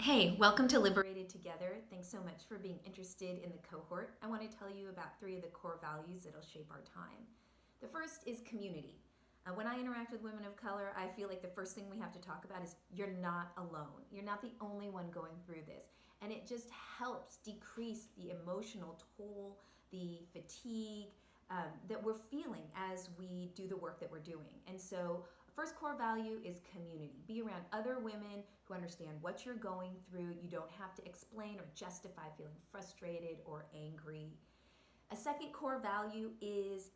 Hey, welcome to Liberated Together. Thanks so much for being interested in the cohort. I want to tell you about three of the core values that'll shape our time. The first is community. When I interact with women of color, I feel like the first thing we have to talk about is you're not alone. You're not the only one going through this. And it just helps decrease the emotional toll, the fatigue, that we're feeling as we do the work that we're doing. And so, first core value is community. Be around other women who understand what you're going through. You don't have to explain or justify feeling frustrated or angry. A second core value is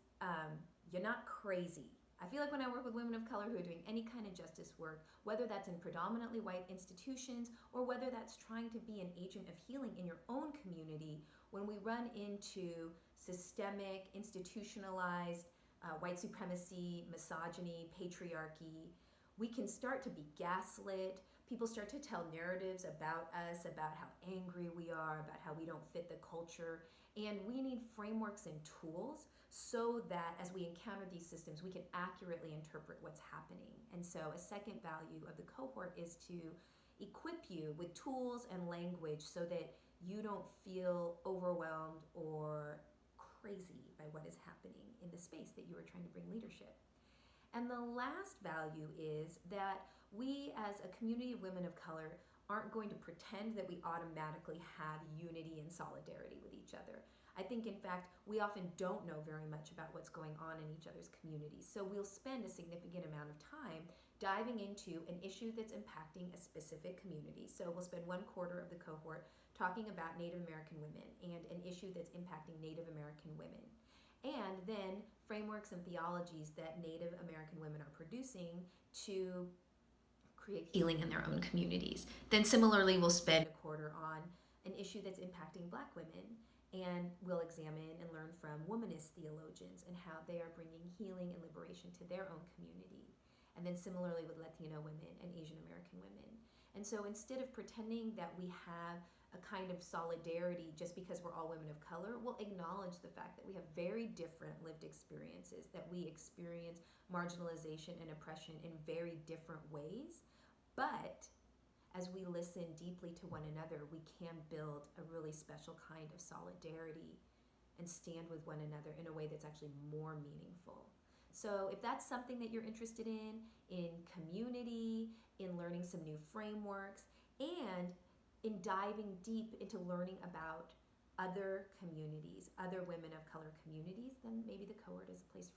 you're not crazy. I feel like when I work with women of color who are doing any kind of justice work, whether that's in predominantly white institutions or whether that's trying to be an agent of healing in your own community, when we run into systemic, institutionalized white supremacy, misogyny, patriarchy, we can start to be gaslit. People start to tell narratives about us, about how angry we are, about how we don't fit the culture. And we need frameworks and tools so that as we encounter these systems, we can accurately interpret what's happening. And so, a second value of the cohort is to equip you with tools and language so that you don't feel overwhelmed or crazy by what is happening in the space that you are trying to bring leadership. And the last value is that we, as a community of women of color, aren't going to pretend that we automatically have unity and solidarity with each other. I think, in fact, we often don't know very much about what's going on in each other's communities. So we'll spend a significant amount of time diving into an issue that's impacting a specific community. So we'll spend 1/4 of the cohort talking about Native American women and an issue that's impacting Native American women. And then frameworks and theologies that Native American women are producing to create healing in their own communities. Then similarly, we'll spend 1/4 on an issue that's impacting Black women, and we'll examine and learn from womanist theologians and how they are bringing healing and liberation to their own community. And then similarly with Latino women and Asian American women. And so instead of pretending that we have a kind of solidarity just because we're all women of color, we'll acknowledge the fact that we have very different lived experiences, that we experience marginalization and oppression in very different ways. But as we listen deeply to one another, we can build a really special kind of solidarity and stand with one another in a way that's actually more meaningful. So if that's something that you're interested in community, in learning some new frameworks, and in diving deep into learning about other communities, other women of color communities, then maybe the cohort is a place for you.